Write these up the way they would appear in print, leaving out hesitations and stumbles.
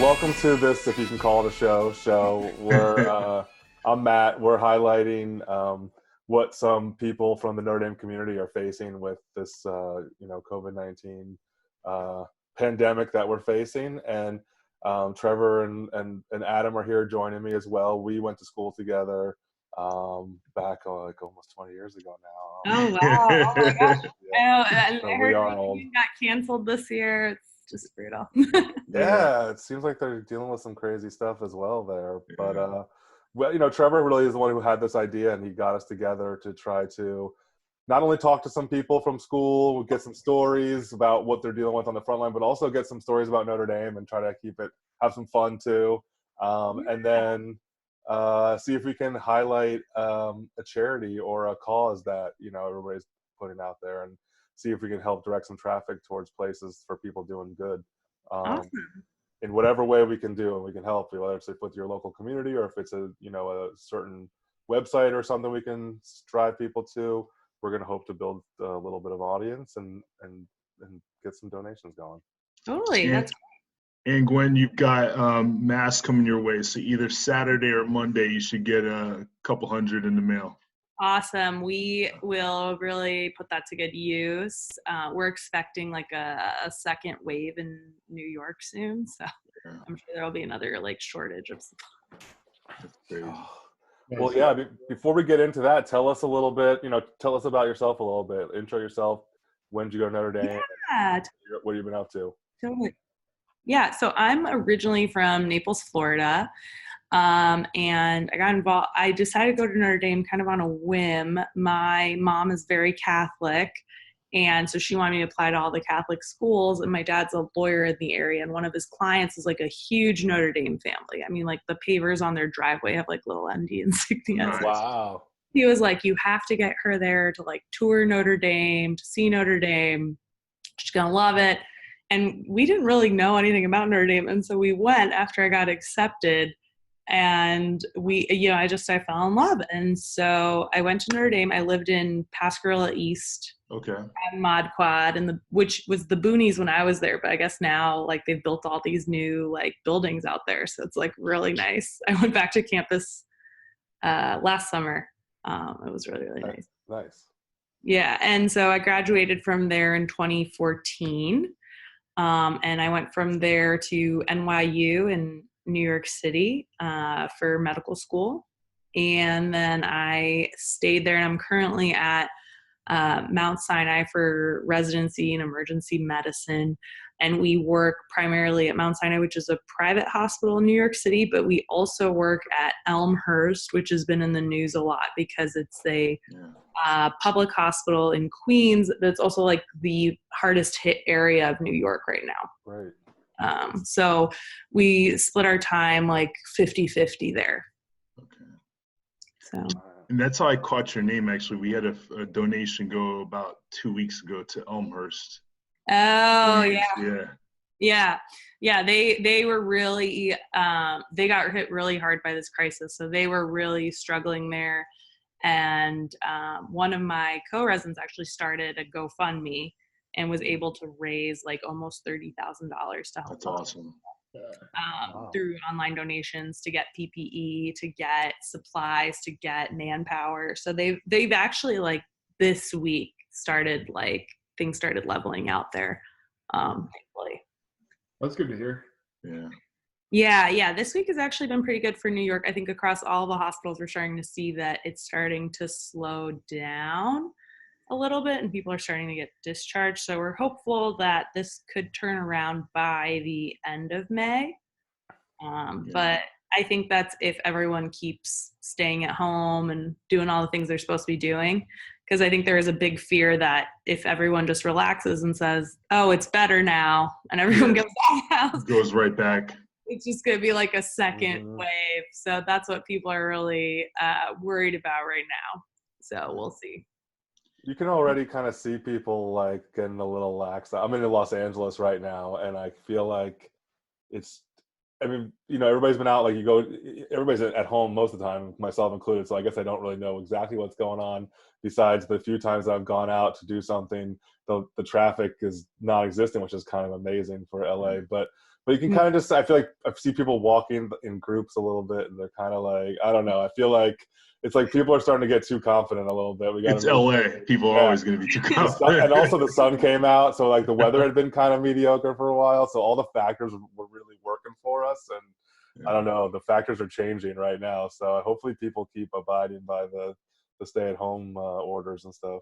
welcome to this, if you can call it a show. I'm Matt. We're highlighting what some people from the Notre Dame community are facing with this, COVID-19 pandemic that we're facing. And Trevor and Adam are here joining me as well. We went to school together back like almost 20 years ago now. Oh, wow. Oh, my gosh. Yeah. And So I we heard are old. you got canceled this year. It's just brutal. Yeah, it seems like they're dealing with some crazy stuff as well there. But Trevor really is the one who had this idea, and he got us together to try to not only talk to some people from school, get some stories about what they're dealing with on the front line, but also get some stories about Notre Dame and try to have some fun too. And then see if we can highlight a charity or a cause that, everybody's putting out there, and see if we can help direct some traffic towards places for people doing good. Awesome. In whatever way we can do, and we can help you, whether it's with your local community or if it's a certain website or something we can drive people to. We're going to hope to build a little bit of audience and get some donations going. Totally. That's And Gwen, you've got masks coming your way. So either Saturday or Monday, you should get a couple hundred in the mail. awesome. We will really put that to good use. We're expecting like a second wave in New York soon. So I'm sure there'll be another shortage of supply. That's crazy. Well, yeah, before we get into that, tell us a little bit, tell us about yourself a little bit. Intro yourself. When did you go to Notre Dame? Yeah, What have you been up to? totally. Yeah, so I'm originally from Naples, Florida, and I got involved. I decided to go to Notre Dame kind of on a whim. My mom is very Catholic, and so she wanted me to apply to all the Catholic schools, and my dad's a lawyer in the area, and one of his clients is like a huge Notre Dame family. I mean, like the pavers on their driveway have like little ND insignias. Nice. Wow. He was like, you have to get her there to tour Notre Dame, to see Notre Dame. She's going to love it. And we didn't really know anything about Notre Dame. And so we went after I got accepted, and I fell in love. And so I went to Notre Dame. I lived in Pascagoula East. Okay. At Mod Quad, which was the boonies when I was there. But I guess now they've built all these new buildings out there. So it's really nice. I went back to campus last summer. It was really, really nice. Nice. Yeah. And so I graduated from there in 2014. And I went from there to NYU in New York City for medical school. And then I stayed there, and I'm currently at Mount Sinai for residency in emergency medicine. And we work primarily at Mount Sinai, which is a private hospital in New York City, but we also work at Elmhurst, which has been in the news a lot because it's a public hospital in Queens that's also the hardest hit area of New York right now. Right. So we split our time 50-50 there. Okay. So. And that's how I caught your name, actually. We had a donation go about 2 weeks ago to Elmhurst. Oh, Yeah. Yeah. They were really, they got hit really hard by this crisis. So they were really struggling there. And one of my co-residents actually started a GoFundMe and was able to raise almost $30,000 to help. That's awesome. Wow. Through online donations to get PPE, to get supplies, to get manpower. So they've actually this week started things started leveling out there. Thankfully. That's good to hear. Yeah. This week has actually been pretty good for New York. I think across all the hospitals, we're starting to see that it's starting to slow down a little bit, and people are starting to get discharged. So we're hopeful that this could turn around by the end of May. But I think that's if everyone keeps staying at home and doing all the things they're supposed to be doing. Because I think there is a big fear that if everyone just relaxes and says, oh, it's better now, and everyone goes out, It goes right back. it's just going to be a second wave. So that's what people are really worried about right now. So we'll see. You can already kind of see people getting a little lax. I'm in Los Angeles right now, and I feel like it's I mean, everybody's been out, like everybody's at home most of the time, myself included. So I guess I don't really know exactly what's going on besides the few times I've gone out to do something. The traffic is non-existent, which is kind of amazing for LA. But you can kind of just, I feel like I see people walking in groups a little bit and they're kind of like, I don't know. I feel like it's like people are starting to get too confident a little bit. It's LA. People are always going to be too confident. And also the sun came out. So like the weather had been kind of mediocre for a while. So all the factors were really working for us. And I don't know, the factors are changing right now. So hopefully people keep abiding by the stay-at-home orders and stuff.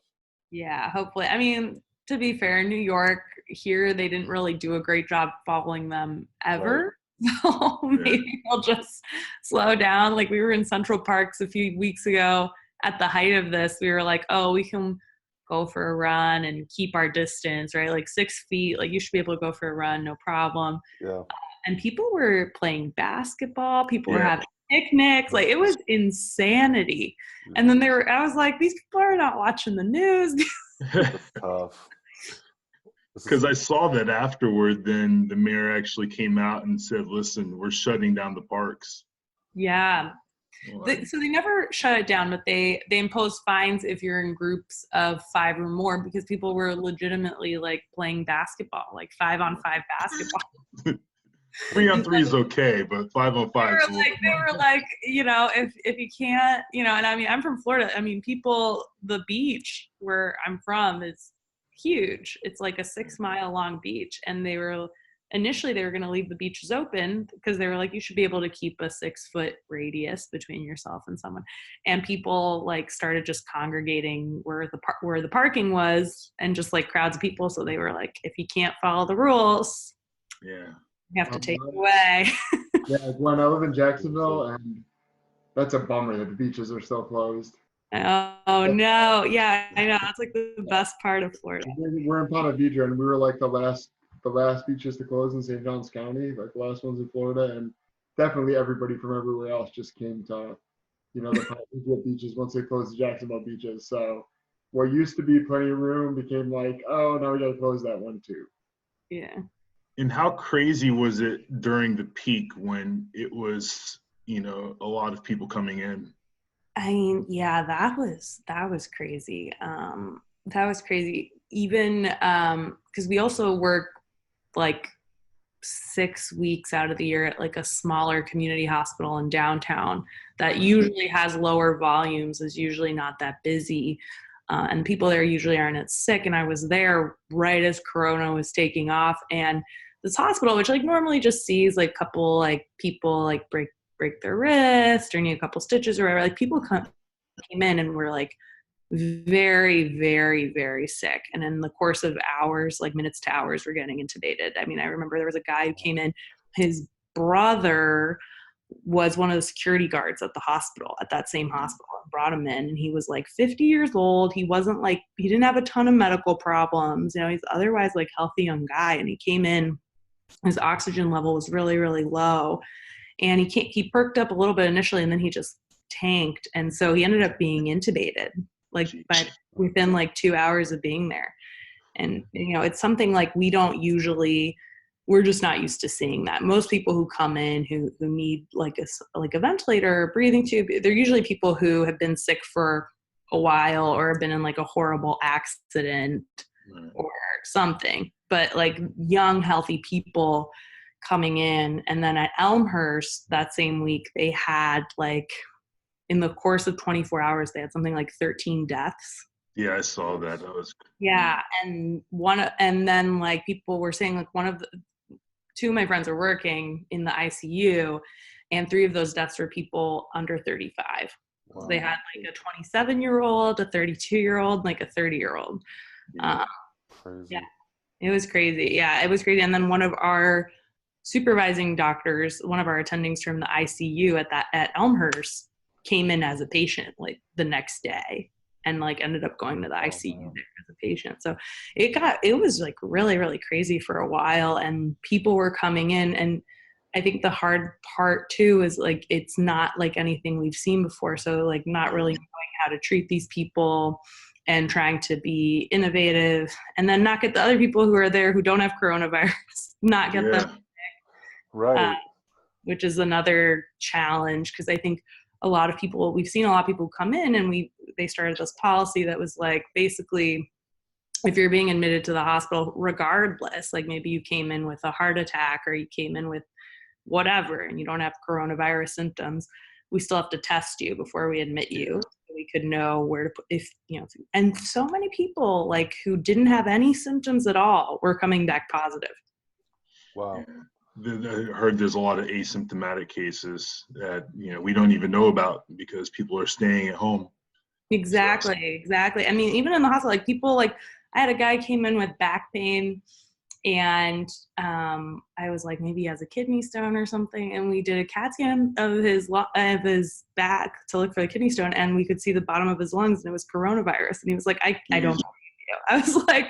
Yeah, hopefully. I mean, to be fair, New York, here, they didn't really do a great job following them ever. Right. So maybe we'll just slow down. Like we were in Central Parks a few weeks ago at the height of this. We were like, oh, we can go for a run and keep our distance, right? Like 6 feet, like you should be able to go for a run, no problem. Yeah. And people were playing basketball. People were having picnics. Like it was insanity. And then I was like, these people are not watching the news. It's tough. Because I saw that afterward, then the mayor actually came out and said, listen, we're shutting down the parks. Yeah. So they never shut it down, but they impose fines if you're in groups of 5 or more, because people were legitimately like playing basketball, like 5-on-5 basketball. 3-on-3 is okay, but 5-on-5. They were like, if you can't, and I mean, I'm from Florida. I mean, the beach where I'm from is huge. It's like a 6-mile long beach. And initially they were going to leave the beaches open because they were like, you should be able to keep a 6-foot radius between yourself and someone. And people like started just congregating where the parking was, and just like crowds of people. So they were like, if you can't follow the rules, you have to take it away. Yeah, Gwen, I live in Jacksonville, and that's a bummer that the beaches are still closed. Oh no, yeah, I know. That's like the best part of Florida. We're in Ponte Vedra, and we were like the last beaches to close in St. Johns County, like the last ones in Florida, and definitely everybody from everywhere else just came to, the Ponte Vedra beaches once they closed the Jacksonville beaches. So what used to be plenty of room became like, oh, now we got to close that one too. Yeah. And how crazy was it during the peak when it was, a lot of people coming in? I mean, yeah, that was crazy. That was crazy. Even because we also work like 6 weeks out of the year at like a smaller community hospital in downtown that usually has lower volumes, is usually not that busy. And people there usually aren't as sick. And I was there right as Corona was taking off. And this hospital, which like normally just sees like couple like people like break their wrist or need a couple stitches or whatever, like people came in and were like very, very, very sick. And in the course of hours, like minutes to hours, we're getting intubated. I mean, I remember there was a guy who came in, his brother was one of the security guards at the hospital, at that same hospital, and brought him in. And he was like 50 years old. He didn't have a ton of medical problems. He's otherwise like healthy young guy. And he came in, his oxygen level was really, really low. And he perked up a little bit initially, and then he just tanked. And so he ended up being intubated, within like 2 hours of being there. And, it's something like we're just not used to seeing that. Most people who come in who need like a ventilator or breathing tube, they're usually people who have been sick for a while or have been in like a horrible accident or something. But like young, healthy people coming in. And then at Elmhurst that same week, they had like, in the course of 24 hours, they had something like 13 deaths. Yeah, I saw that. And then like people were saying like two of my friends are working in the ICU, and 3 of those deaths were people under 35. Wow. So they had like a 27-year-old, a 32-year-old, like a 30-year-old. Crazy. Yeah, it was crazy. Yeah, it was crazy. And then one of our supervising doctors, one of our attendings from the ICU at Elmhurst, came in as a patient like the next day, and like ended up going to the ICU there as a patient. So it was like really, really crazy for a while, and people were coming in. And I think the hard part too is like, it's not like anything we've seen before. So like not really knowing how to treat these people and trying to be innovative, and then not get the other people who are there who don't have coronavirus, not get them. Right. which is another challenge, because I think we've seen a lot of people come in, and they started this policy that was like, basically, if you're being admitted to the hospital, regardless, like maybe you came in with a heart attack or you came in with whatever, and you don't have coronavirus symptoms, we still have to test you before we admit you. So we could know where to put, and so many people like who didn't have any symptoms at all were coming back positive. Wow. I heard there's a lot of asymptomatic cases that, we don't even know about because people are staying at home. Exactly. I mean, even in the hospital, like people, like I had a guy came in with back pain, and I was like, maybe he has a kidney stone or something, and we did a CAT scan of his back to look for the kidney stone, and we could see the bottom of his lungs, and it was coronavirus. And he was like, I don't know. I was like,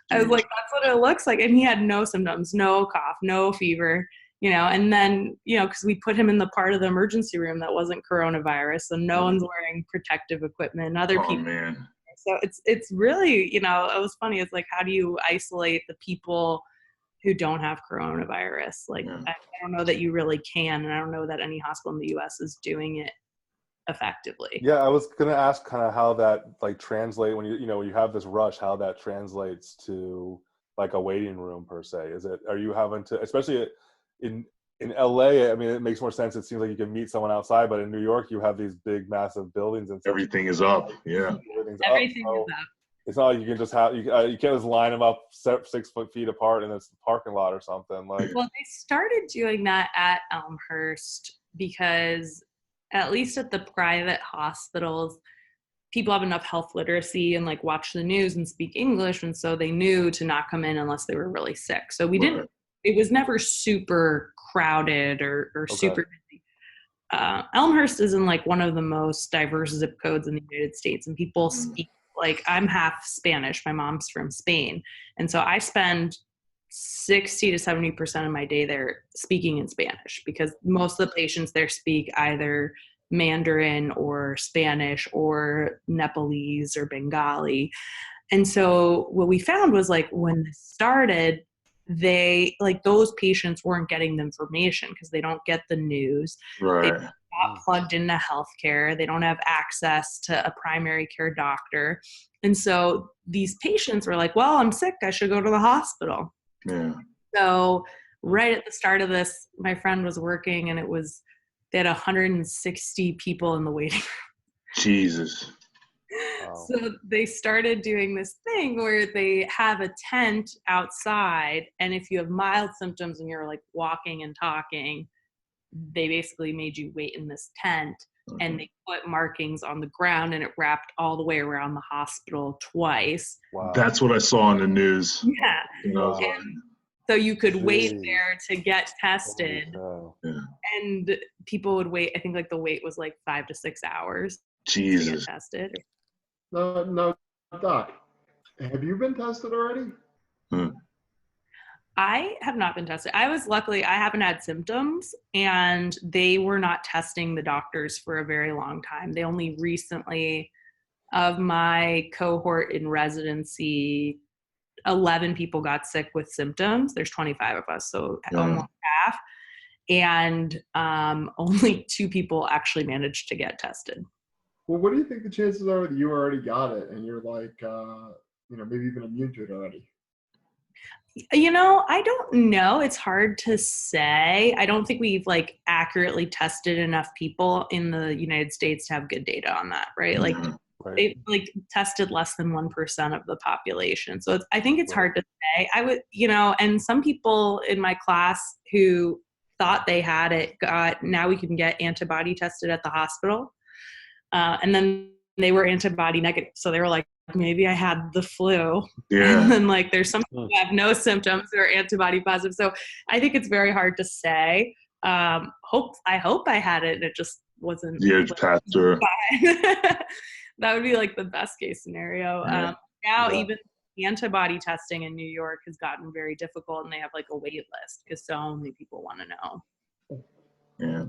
that's what it looks like. And he had no symptoms, no cough, no fever, and then, because we put him in the part of the emergency room that wasn't coronavirus, so no one's wearing protective equipment, other people. Man. So it's really, it was funny. It's like, how do you isolate the people who don't have coronavirus? Like, I don't know that you really can, and I don't know that any hospital in the U.S. is doing it effectively. Yeah, I was gonna ask kind of how that like translate when when you have this rush, how that translates to like a waiting room per se. Are you having to, especially in LA? I mean, it makes more sense. It seems like you can meet someone outside, but in New York, you have these big, massive buildings and everything is up. Yeah, everything is up. It's not like you can just have you can't just line them up 6 feet apart in this parking lot or something. Like, well, they started doing that at Elmhurst because, at least at the private hospitals, people have enough health literacy and like watch the news and speak English. And so they knew to not come in unless they were really sick. So it was never super crowded or super busy. Elmhurst is in like one of the most diverse zip codes in the United States, and people speak, like, I'm half Spanish. My mom's from Spain. And so I spend 60 to 70% of my day there speaking in Spanish, because most of the patients there speak either Mandarin or Spanish or Nepalese or Bengali. And so what we found was, like, when this started, those patients weren't getting the information because they don't get the news. Right. They're not plugged into healthcare. They don't have access to a primary care doctor. And so these patients were like, well, I'm sick. I should go to the hospital. Yeah. So right at the start of this, my friend was working, and they had 160 people in the waiting room. Jesus. wow. So they started doing this thing where they have a tent outside, and if you have mild symptoms and you're like walking and talking, they basically made you wait in this tent. And they put markings on the ground, and it wrapped all the way around the hospital twice. Wow. That's what I saw on the news. Yeah. Wow. And so you could wait Jeez. there to get tested. Yeah. And people would wait. I think like the wait was like 5 to 6 hours Jesus. to get tested. No, Doc, have you been tested already? I have not been tested. I haven't had symptoms, and they were not testing the doctors for a very long time. They only recently, of my cohort in residency, 11 people got sick with symptoms. There's 25 of us, so almost half. And only 2 people actually managed to get tested. Well, what do you think the chances are that you already got it and you're like, maybe even immune to it already? I don't know. It's hard to say. I don't think we've like accurately tested enough people in the United States to have good data on that, right? Like they like tested less than 1% of the population. So I think it's hard to say. I would, and some people in my class who thought they had it now we can get antibody tested at the hospital. And then they were antibody negative. So they were like, maybe I had the flu. Yeah. And then like there's some people who have no symptoms who are antibody positive. So I think it's very hard to say. I hope I had it and it just wasn't. Yeah, passed through. That would be like the best case scenario. Even antibody testing in New York has gotten very difficult, and they have like a wait list because so many people want to know. Yeah.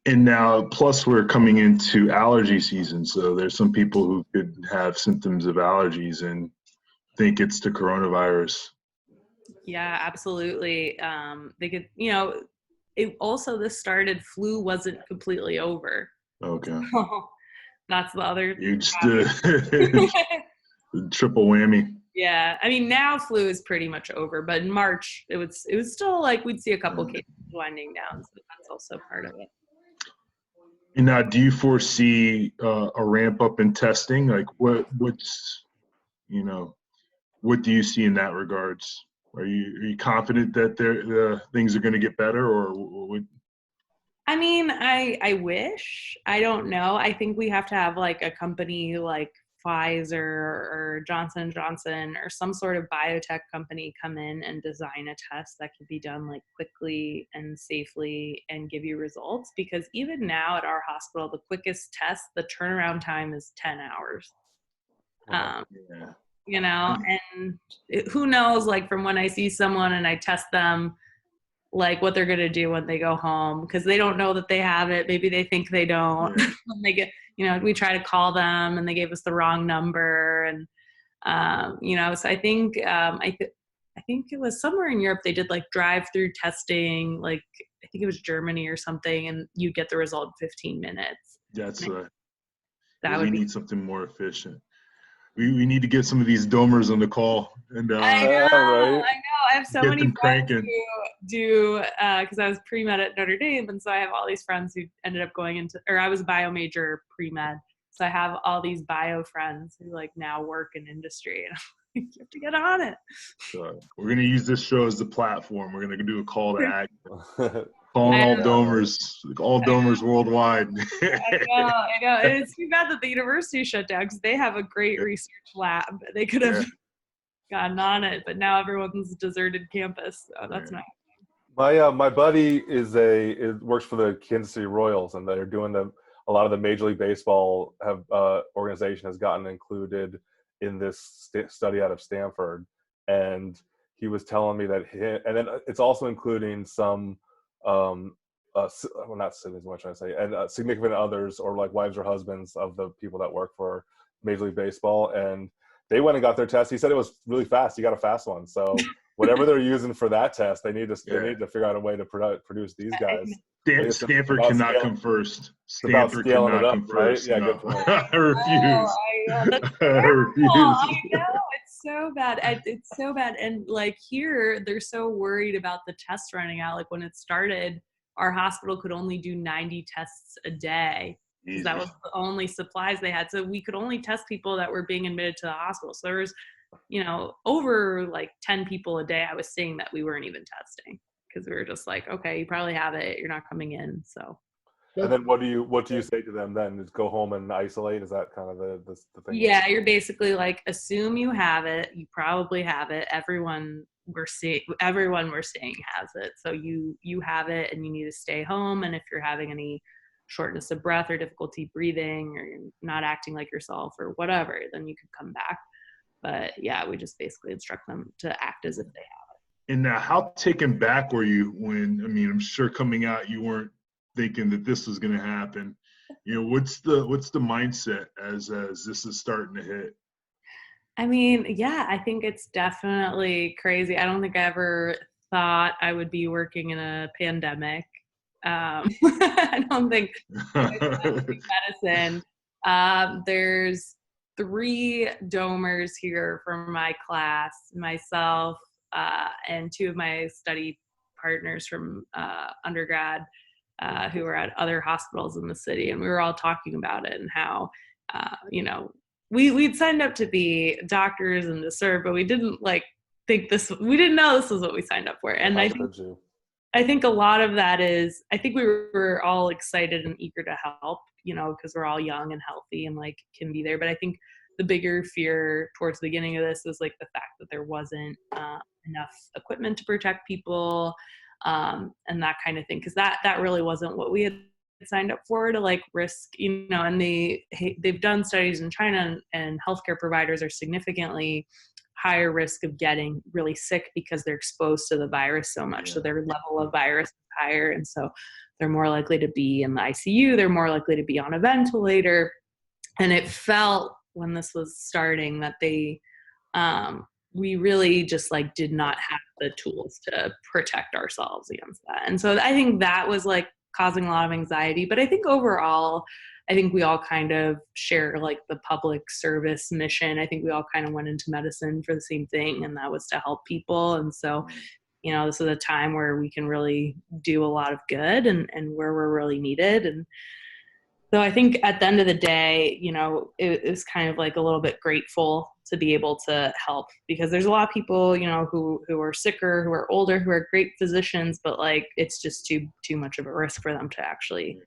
And now, plus we're coming into allergy season, so there's some people who could have symptoms of allergies and think it's the coronavirus. Yeah, absolutely. They could, this started, flu wasn't completely over. Okay. So that's the other Huge triple whammy. Yeah, I mean now flu is pretty much over, but in March it was still like we'd see a couple cases winding down, so that's also part of it. And now, do you foresee a ramp up in testing? Like, what's what do you see in that regards? Are you confident that things are going to get better, or would? I mean, I wish. I don't know. I think we have to have like a company like Pfizer or Johnson & Johnson or some sort of biotech company come in and design a test that can be done like quickly and safely and give you results. Because even now at our hospital, the quickest test, the turnaround time is 10 hours. And who knows, like from when I see someone and I test them, like what they're going to do when they go home, because they don't know that they have it. Maybe they think they don't. Yeah. When they get, we try to call them and they gave us the wrong number. And, so I think, I think it was somewhere in Europe, they did like drive-through testing, like I think it was Germany or something, and you get the result in 15 minutes. That's right. We need something more efficient. We need to get some of these domers on the call. And I know. I have so many friends cranking. who do, because I was pre-med at Notre Dame, and so I have all these friends who ended up going into, or I was a bio major pre-med, so I have all these bio friends who like now work in industry, and you have to get on it. So we're going to use this show as the platform. We're going to do a call to action. Calling all domers worldwide. I know. And it's too bad that the university shut down because they have a great research lab. They could have gotten on it, but now everyone's deserted campus. So that's nice. My buddy works for the Kansas City Royals, and they're doing a lot of the Major League Baseball organization has gotten included in this study out of Stanford, and he was telling me that and then it's also including some not siblings, what should I say, and significant others or like wives or husbands of the people that work for Major League Baseball, and they went and got their test. He said it was really fast. He got a fast one. So whatever they're using for that test, they need to figure out a way to produce these guys. Stanford cannot come first. Stanford cannot come first. Right? Yeah, good point. I refuse. I refuse. I know, it's so bad. It's so bad. And like here, they're so worried about the tests running out. Like when it started, our hospital could only do 90 tests a day. Because that was the only supplies they had. So we could only test people that were being admitted to the hospital. So there was, over like 10 people a day I was seeing that we weren't even testing. Because we were just like, okay, you probably have it. You're not coming in. So. And then what do you say to them then? Just go home and isolate? Is that kind of the thing? Yeah, you're basically like, assume you have it. You probably have it. Everyone we're seeing has it. So you have it and you need to stay home. And if you're having any shortness of breath or difficulty breathing or you're not acting like yourself or whatever, then you could come back. But yeah, we just basically instruct them to act as if they have it. And now, how taken back were you when, I'm sure coming out you weren't thinking that this was going to happen. What's the mindset as this is starting to hit? I think it's definitely crazy. I don't think I ever thought I would be working in a pandemic. I don't think medicine. There's 3 domers here from my class, myself, and 2 of my study partners from undergrad who were at other hospitals in the city. And we were all talking about it and how, we'd signed up to be doctors and to serve, but we didn't we didn't know this was what we signed up for. And I think a lot of that is, I think we were all excited and eager to help, because we're all young and healthy and like can be there. But I think the bigger fear towards the beginning of this was like the fact that there wasn't enough equipment to protect people and that kind of thing. Because that really wasn't what we had signed up for, to like risk, and they've done studies in China and healthcare providers are significantly higher risk of getting really sick because they're exposed to the virus so much. So their level of virus is higher. And so they're more likely to be in the ICU. They're more likely to be on a ventilator. And it felt when this was starting that they we really just like did not have the tools to protect ourselves against that. And so I think that was like causing a lot of anxiety. But I think overall, I think we all kind of share like the public service mission. I think we all kind of went into medicine for the same thing, and that was to help people. And so, you know, this is a time where we can really do a lot of good and where we're really needed. And so I think at the end of the day, you know, it was kind of like a little bit grateful to be able to help, because there's a lot of people, you know, who are sicker, who are older, who are great physicians, but like it's just too much of a risk for them to actually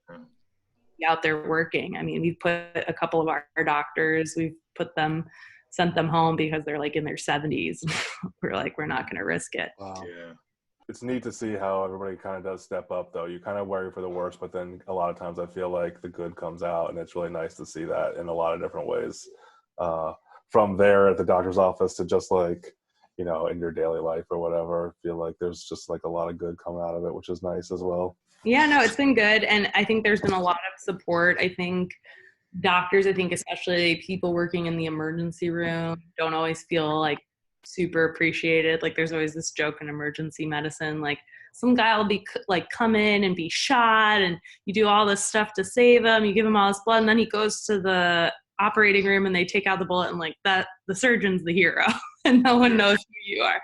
be out there working. I mean, we've put a couple of our doctors, sent them home because they're like in their 70s. We're like, we're not going to risk it. Wow. Yeah. It's neat to see how everybody kind of does step up, though. You kind of worry for the worst, but then a lot of times I feel like the good comes out, and it's really nice to see that in a lot of different ways. From there at the doctor's office to just like, you know, in your daily life or whatever, I feel like there's just like a lot of good coming out of it, which is nice as well. Yeah, no, it's been good. And I think there's been a lot of support. I think doctors, especially people working in the emergency room, don't always feel like super appreciated. Like there's always this joke in emergency medicine, like some guy will be like come in and be shot, and you do all this stuff to save him, you give him all this blood, and then he goes to the operating room and they take out the bullet, and like that the surgeon's the hero and no one knows who you are.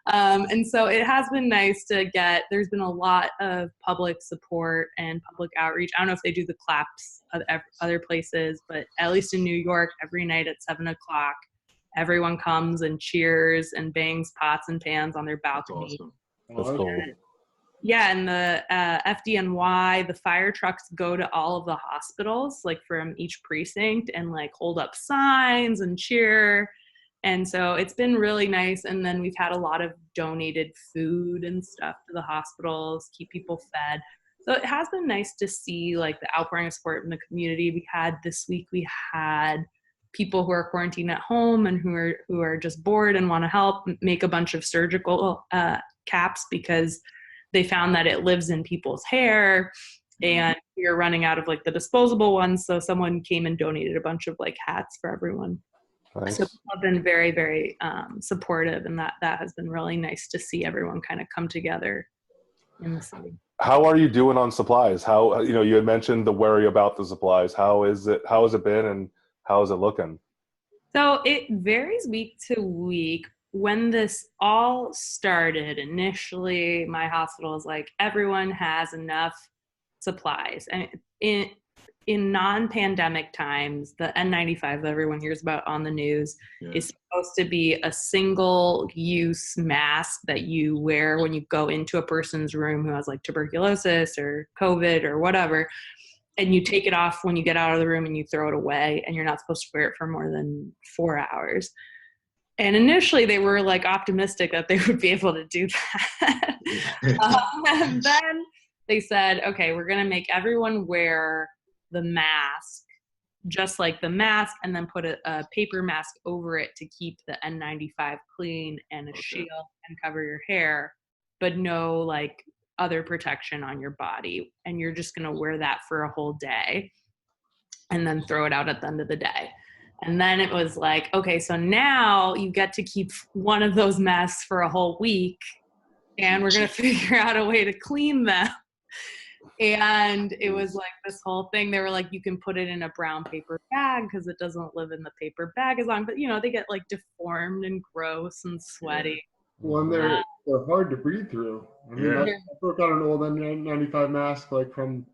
And so it has been nice to there's been a lot of public support and public outreach. I don't know if they do the claps of other places, but at least in New York, every night at 7:00, everyone comes and cheers and bangs pots and pans on their balcony. That's awesome. That's cool. Yeah, and the FDNY, the fire trucks go to all of the hospitals, like from each precinct, and like hold up signs and cheer. And so it's been really nice. And then we've had a lot of donated food and stuff to the hospitals, keep people fed. So it has been nice to see like the outpouring of support in the community. This week we had people who are quarantined at home and who are just bored and want to help make a bunch of surgical caps, because they found that it lives in people's hair and we are running out of like the disposable ones. So someone came and donated a bunch of like hats for everyone. Nice. So people have been very, very supportive, and that has been really nice to see everyone kind of come together in the city. How are you doing on supplies? How, you know, you had mentioned the worry about the supplies. How has it been, and how is it looking? So it varies week to week. When this all started, initially, my hospital was like, everyone has enough supplies. And in non-pandemic times, the N95 that everyone hears about on the news is supposed to be a single-use mask that you wear when you go into a person's room who has like tuberculosis or COVID or whatever. And you take it off when you get out of the room and you throw it away, and you're not supposed to wear it for more than 4 hours. And initially they were like optimistic that they would be able to do that. And then they said, okay, we're going to make everyone wear the mask, just like the mask, and then put a paper mask over it to keep the N95 clean, and a shield and cover your hair, but no like other protection on your body. And you're just going to wear that for a whole day and then throw it out at the end of the day. And then it was like, okay, so now you get to keep one of those masks for a whole week, and we're going to figure out a way to clean them. And it was like this whole thing. They were like, you can put it in a brown paper bag because it doesn't live in the paper bag as long, but you know, they get like deformed and gross and sweaty. Well, and they're hard to breathe through. I mean, I broke out an old N95 mask, like from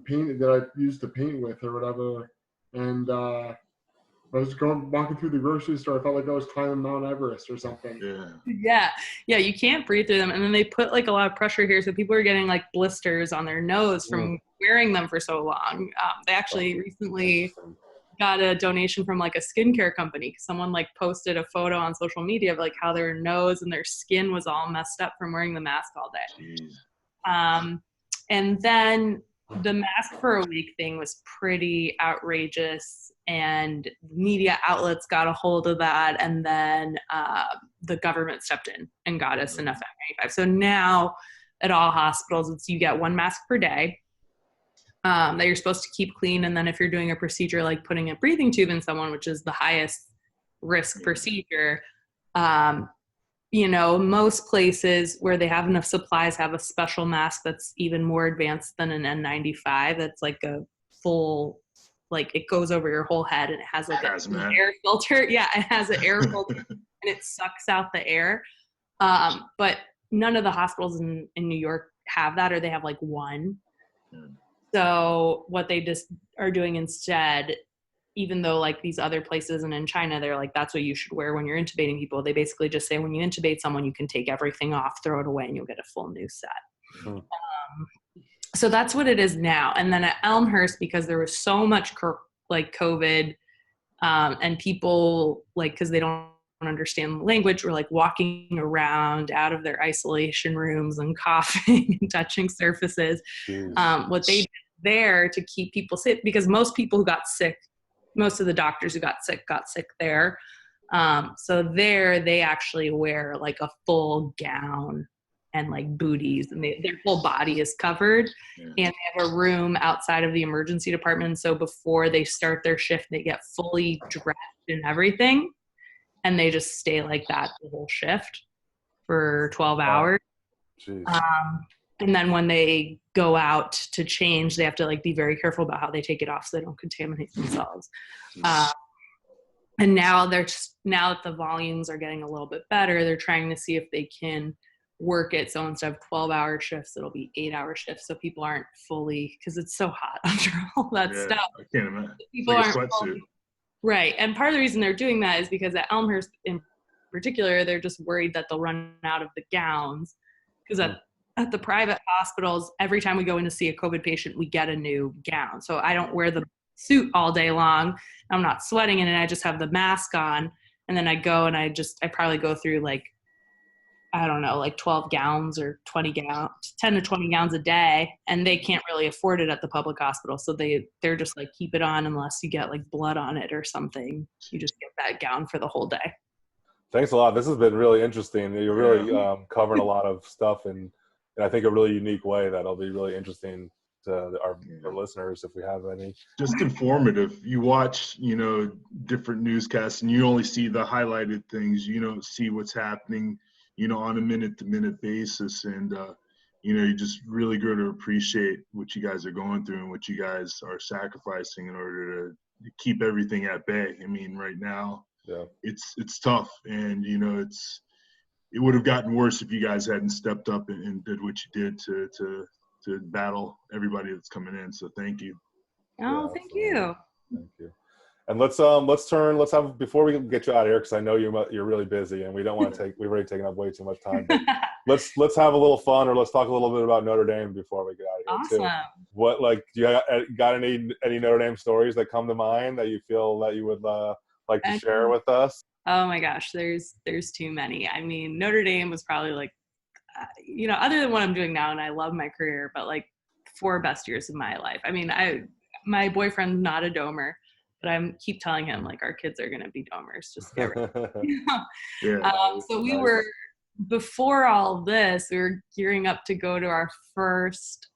paint that I used to paint with or whatever. And I was walking through the grocery store. I felt like I was climbing Mount Everest or something. Yeah, you can't breathe through them. And then they put like a lot of pressure here. So people are getting like blisters on their nose from wearing them for so long. They actually recently got a donation from like a skincare company. Someone like posted a photo on social media of like how their nose and their skin was all messed up from wearing the mask all day. And then the mask for a week thing was pretty outrageous, and media outlets got a hold of that, and then the government stepped in and got us enough N95. So now at all hospitals, you get one mask per day that you're supposed to keep clean, and then if you're doing a procedure like putting a breathing tube in someone, which is the highest risk procedure, Most places where they have enough supplies have a special mask that's even more advanced than an N95. That's like a full, like it goes over your whole head and it has like an air filter. Yeah, it has an air filter and it sucks out the air. But none of the hospitals in New York have that, or they have like one. So what they just are doing instead, even though like these other places and in China, they're like, that's what you should wear when you're intubating people. They basically just say, when you intubate someone, you can take everything off, throw it away, and you'll get a full new set. So that's what it is now. And then at Elmhurst, because there was so much COVID and people because they don't understand the language, were like walking around out of their isolation rooms and coughing and touching surfaces. What they did there to keep people safe, because most people who got sick, most of the doctors who got sick there. So there they actually wear like a full gown and like booties, and their whole body is covered. And they have a room outside of the emergency department. So before they start their shift, they get fully dressed and everything. And they just stay like that the whole shift for 12 hours. And then when they go out to change, they have to like be very careful about how they take it off so they don't contaminate themselves. And now now that the volumes are getting a little bit better, they're trying to see if they can work it. So instead of 12-hour shifts, it'll be 8-hour shifts. So people aren't fully, because it's so hot after all that stuff. I can't imagine. People like aren't fully, right. And part of the reason they're doing that is because at Elmhurst in particular, they're just worried that they'll run out of the gowns. Because at the private hospitals, every time we go in to see a COVID patient, we get a new gown. So I don't wear the suit all day long. I'm not sweating in it. I just have the mask on. And then I go and I probably go through like 12 gowns or 10 to 20 gowns a day. And they can't really afford it at the public hospital. So they're just like, keep it on unless you get like blood on it or something. You just get that gown for the whole day. Thanks a lot. This has been really interesting. You're really covering a lot of stuff in I think a really unique way that'll be really interesting to our listeners if we have any. Just informative. You watch, different newscasts and you only see the highlighted things. You don't see what's happening, on a minute-to-minute basis. And, you just really grow to appreciate what you guys are going through and what you guys are sacrificing in order to keep everything at bay. I mean, right now, it's tough. And, it would have gotten worse if you guys hadn't stepped up and did what you did to battle everybody that's coming in. So thank you. Oh, thank you. Thank you. And let's have, before we get you out of here, because I know you're really busy and we don't want to we've already taken up way too much time. But let's have a little fun, or let's talk a little bit about Notre Dame before we get out of here. Awesome. Too. What, do you got any Notre Dame stories that come to mind that you feel that you would like to share with us? Oh my gosh, there's too many. I mean, Notre Dame was probably like, other than what I'm doing now, and I love my career, but like 4 best years of my life. I mean, my boyfriend's not a domer, but I keep telling him like our kids are going to be domers. Just get ready. So we were, before all this, we were gearing up to go to our first,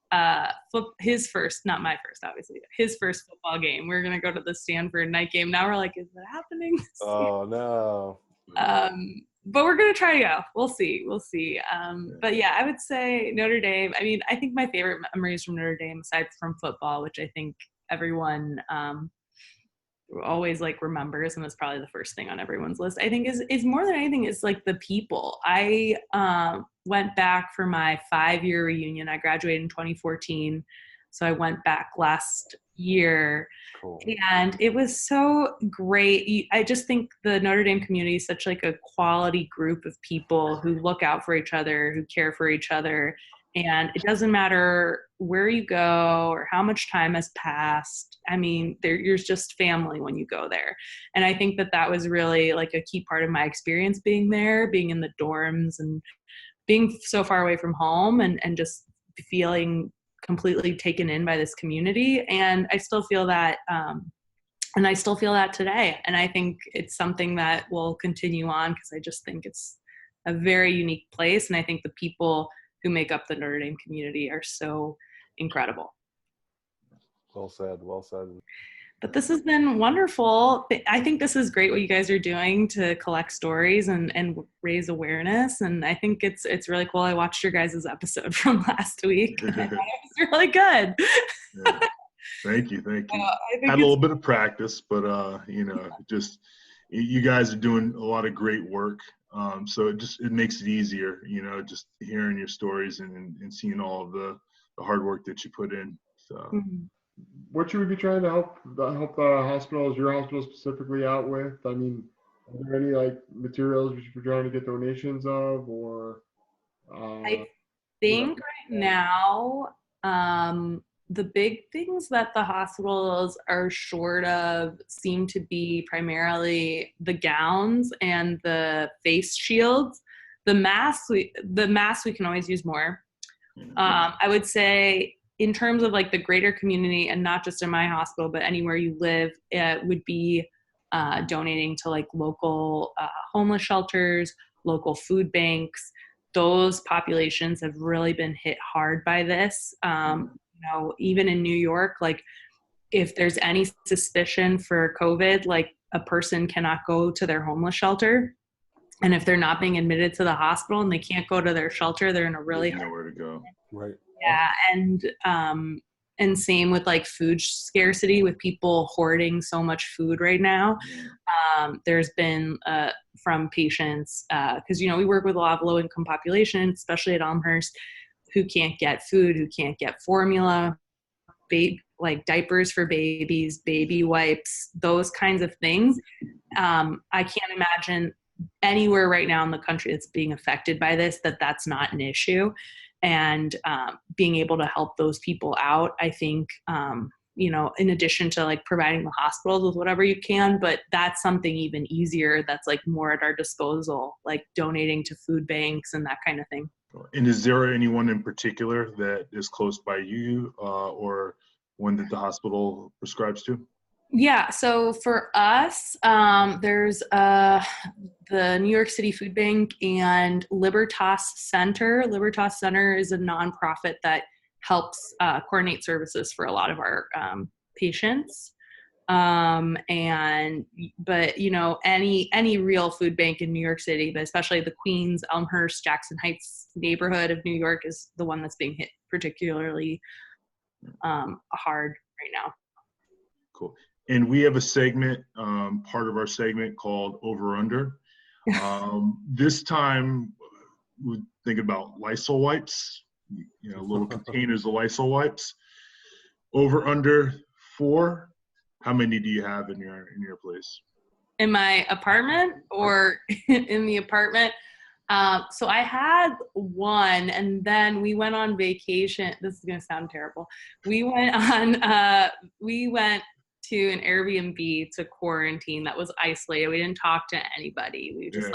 his first, not my first, obviously, his first football game. We were going to go to the Stanford night game. Now we're like, is that happening? Oh no. But we're going to try to go. We'll see. But yeah, I would say Notre Dame. I mean, I think my favorite memories from Notre Dame, aside from football, which I think everyone always like remembers, and that's probably the first thing on everyone's list, I think is more than anything is like the people. I went back for my 5-year reunion. I graduated in 2014. So I went back last year. Cool. And it was so great. I just think the Notre Dame community is such like a quality group of people who look out for each other, who care for each other. And it doesn't matter where you go or how much time has passed. I mean, you're just family when you go there. And I think that was really like a key part of my experience being there, being in the dorms and being so far away from home and just feeling completely taken in by this community. And I still feel that, today. And I think it's something that will continue on because I just think it's a very unique place. And I think the people who make up the Notre Dame community are so incredible. Well said. But this has been wonderful. I think this is great what you guys are doing to collect stories and raise awareness. And I think it's really cool. I watched your guys' episode from last week. And I thought it was really good. Yeah. Thank you. Had a little bit of practice, but just you guys are doing a lot of great work. So it makes it easier, just hearing your stories and seeing all of the hard work that you put in. So. Mm-hmm. What should we be trying to help the hospitals, your hospital specifically, out with? I mean, are there any like materials we should be trying to get donations of, or? I think right now, the big things that the hospitals are short of seem to be primarily the gowns and the face shields. The masks we can always use more. I would say, in terms of like the greater community, and not just in my hospital, but anywhere you live, it would be donating to like local homeless shelters, local food banks. Those populations have really been hit hard by this. Even in New York, like if there's any suspicion for COVID, like a person cannot go to their homeless shelter. And if they're not being admitted to the hospital and they can't go to their shelter, they're in a really hard nowhere to go. Right. Yeah, and same with like food scarcity, with people hoarding so much food right now. There's been from patients, because we work with a lot of low-income population, especially at Elmhurst, who can't get food, who can't get formula, like diapers for babies, baby wipes, those kinds of things. I can't imagine anywhere right now in the country that's being affected by this that's not an issue. And being able to help those people out, I think, in addition to like providing the hospitals with whatever you can, but that's something even easier that's like more at our disposal, like donating to food banks and that kind of thing. And is there anyone in particular that is close by you or one that the hospital prescribes to? Yeah, so for us, there's the New York City Food Bank and Libertas Center. Libertas Center is a nonprofit that helps coordinate services for a lot of our patients. But any real food bank in New York City, but especially the Queens, Elmhurst, Jackson Heights neighborhood of New York is the one that's being hit particularly hard right now. Cool. And we have a segment, part of our segment called OverUnder. This time, we're thinking about Lysol wipes, little containers of Lysol wipes. OverUnder 4. How many do you have in your place? In my apartment or in the apartment? So I had one, and then we went on vacation. This is going to sound terrible. We went to an Airbnb to quarantine that was isolated. We didn't talk to anybody. We just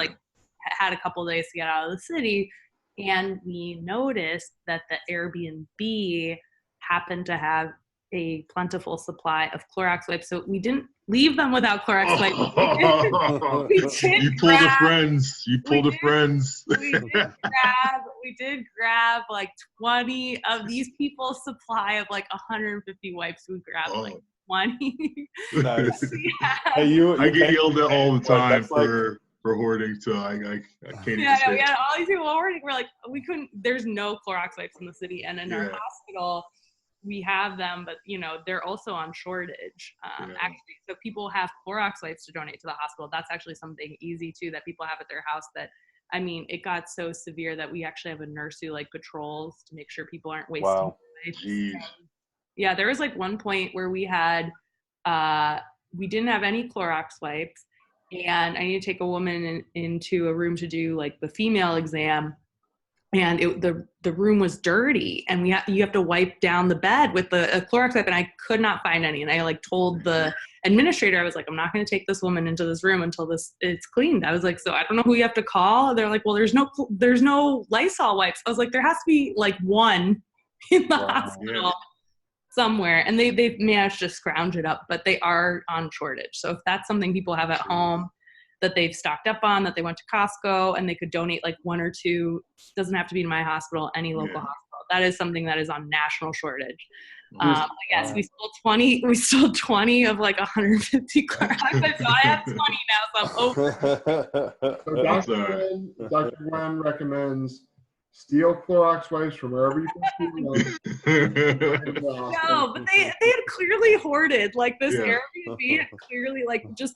had a couple of days to get out of the city. And we noticed that the Airbnb happened to have a plentiful supply of Clorox wipes. So we didn't leave them without Clorox wipes. You pulled a friends. We did grab like 20 of these people's supply of like 150 wipes. We grabbed like 20. Nice. Hey, I get yelled at all the time for hoarding, so I can't. Yeah, no, we had all these people hoarding. We're like, we couldn't. There's no Clorox wipes in the city, and in our hospital, we have them, but they're also on shortage. Actually, so people have Clorox wipes to donate to the hospital. That's actually something easy too that people have at their house. That, I mean, it got so severe that we actually have a nurse who like patrols to make sure people aren't wasting wipes. Jeez. Yeah, there was like one point where we had, we didn't have any Clorox wipes, and I need to take a woman into a room to do like the female exam, and the room was dirty, and you have to wipe down the bed with a Clorox wipe, and I could not find any, and I like told the administrator, I was like, I'm not going to take this woman into this room until it's cleaned. I was like, so I don't know who you have to call. They're like, well, there's no Lysol wipes. I was like, there has to be like one in the hospital. Yeah. Somewhere, and they've managed to scrounge it up, but they are on shortage. So if that's something people have at home that they've stocked up on, that they went to Costco and they could donate like one or two, doesn't have to be in my hospital, any local hospital That is something that is on national shortage. There's- Yes, we sold 20. We sold 20 of like 150 Clorox. So I have 20 now. So I'm over. So Dr. Gwen recommends steal Clorox wipes from wherever you can steal them. No, but they had clearly hoarded. Like this Yeah. Airbnb had clearly like just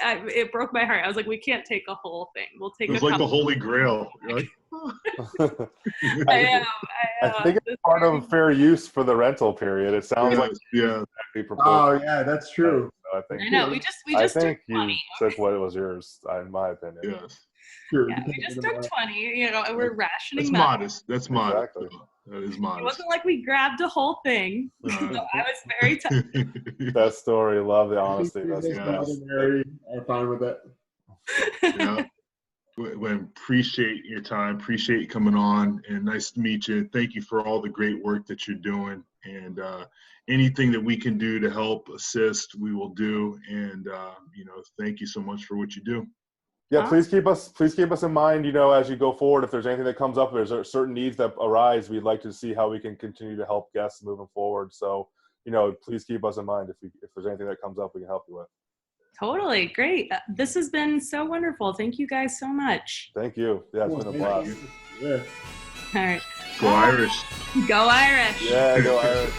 it broke my heart. I was like, we can't take a whole thing. We'll take It was a like the couple. Holy Grail. You're like, I think it's part of fair use for the rental period. It sounds like yeah. we proposed. Oh yeah, that's true. So I think I know. We just I think took 20. you took what was yours, in my opinion. Yes. True. Yeah, we just took 20. You know, and we're rationing That's that. modest. That's modest. Exactly. That is It modest. wasn't like we grabbed a whole thing. So I was very touched. That story, love the honesty. That's Yes. the best. Mary are fine with it. Yeah. Gwen, appreciate your time. Appreciate you coming on, and nice to meet you. Thank you for all the great work that you're doing, and anything that we can do to help assist, we will do. And thank you so much for what you do. Yeah, please keep us in mind, as you go forward. If there's anything that comes up, there's certain needs that arise, we'd like to see how we can continue to help guests moving forward. So, please keep us in mind if there's anything that comes up we can help you with. Totally. Great. This has been so wonderful. Thank you guys so much. Thank you. Yeah, it's been a blast. Yeah. All right. Go Irish. Go Irish. Yeah, go Irish.